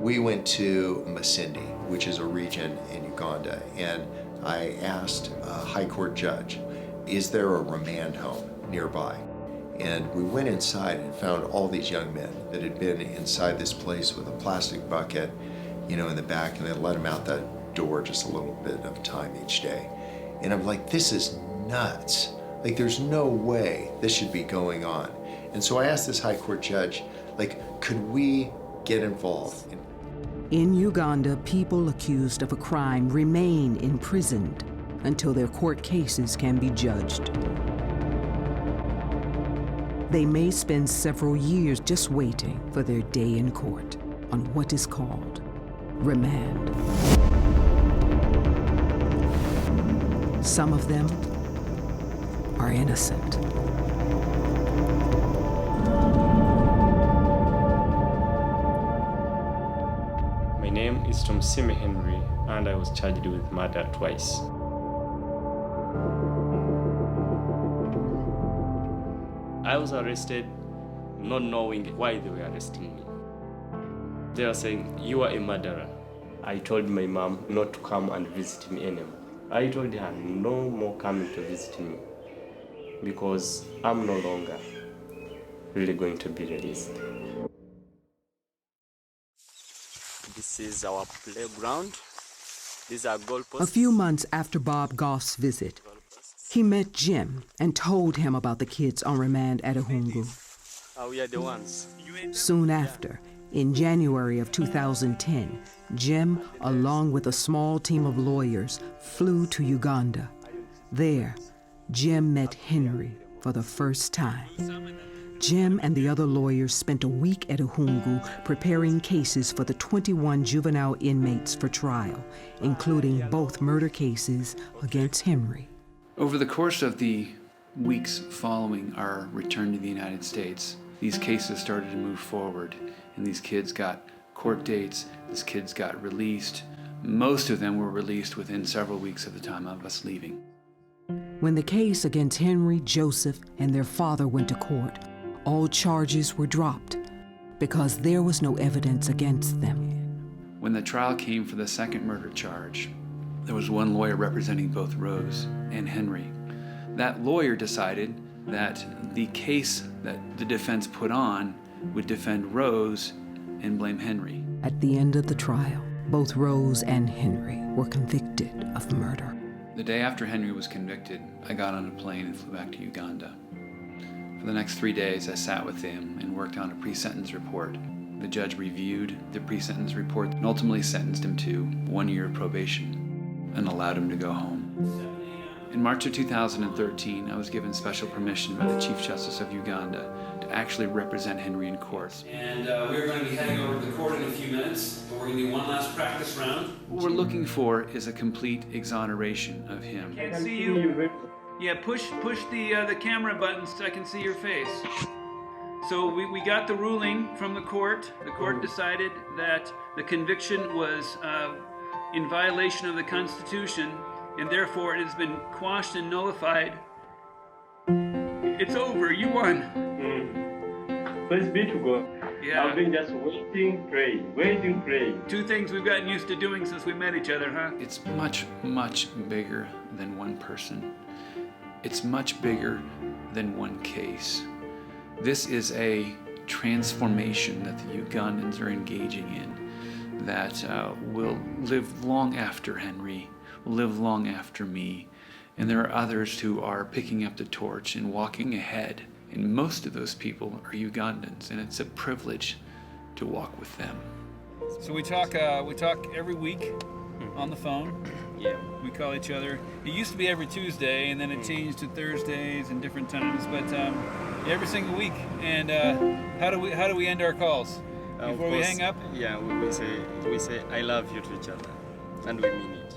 We went to Masindi, which is a region in Uganda, and I asked a high court judge, is there a remand home nearby? And we went inside and found all these young men that had been inside this place with a plastic bucket, in the back, and they let them out that door just a little bit of time each day. And I'm like, this is nuts. Like, there's no way this should be going on. And so I asked this high court judge, could we get involved? In Uganda, people accused of a crime remain imprisoned until their court cases can be judged. They may spend several years just waiting for their day in court on what is called remand. Some of them are innocent. My name is Tomsime Henry, and I was charged with murder twice. I was arrested not knowing why they were arresting me. They were saying, you are a murderer. I told my mom not to come and visit me anymore. I told her no more coming to visit me because I'm no longer really going to be released. This is our playground. These are goalposts. A few months after Bob Goff's visit, he met Jim and told him about the kids on remand at Ahungu. We are the ones. Soon after, in January of 2010, Jim, along with a small team of lawyers, flew to Uganda. There, Jim met Henry for the first time. Jim and the other lawyers spent a week at Ahungu preparing cases for the 21 juvenile inmates for trial, including both murder cases against Henry. Over the course of the weeks following our return to the United States, these cases started to move forward, and these kids got court dates, these kids got released. Most of them were released within several weeks of the time of us leaving. When the case against Henry, Joseph, and their father went to court, all charges were dropped because there was no evidence against them. When the trial came for the second murder charge, there was one lawyer representing both Rose and Henry. That lawyer decided that the case that the defense put on would defend Rose and blame Henry. At the end of the trial, both Rose and Henry were convicted of murder. The day after Henry was convicted, I got on a plane and flew back to Uganda. For the next 3 days, I sat with him and worked on a pre-sentence report. The judge reviewed the pre-sentence report and ultimately sentenced him to 1 year of probation and allowed him to go home. In March of 2013, I was given special permission by the Chief Justice of Uganda to actually represent Henry in court. And we're going to be heading over to the court in a few minutes, but we're going to do one last practice round. What we're looking for is a complete exoneration of him. Can't see you. Yeah, push the camera button so I can see your face. So we got the ruling from the court. The court decided that the conviction was in violation of the Constitution, and therefore it has been quashed and nullified. It's over. You won. Praise be to God. Yeah. I've been just waiting, praying. Two things we've gotten used to doing since we met each other, huh? It's much, much bigger than one person. It's much bigger than one case. This is a transformation that the Ugandans are engaging in that will live long after Henry, will live long after me. And there are others who are picking up the torch and walking ahead. And most of those people are Ugandans, and it's a privilege to walk with them. So we talk every week on the phone. Yeah. We call each other. It used to be every Tuesday, and then it changed to Thursdays and different times. But every single week. And how do we end our calls before we hang up? Yeah, we say I love you to each other, and we mean it.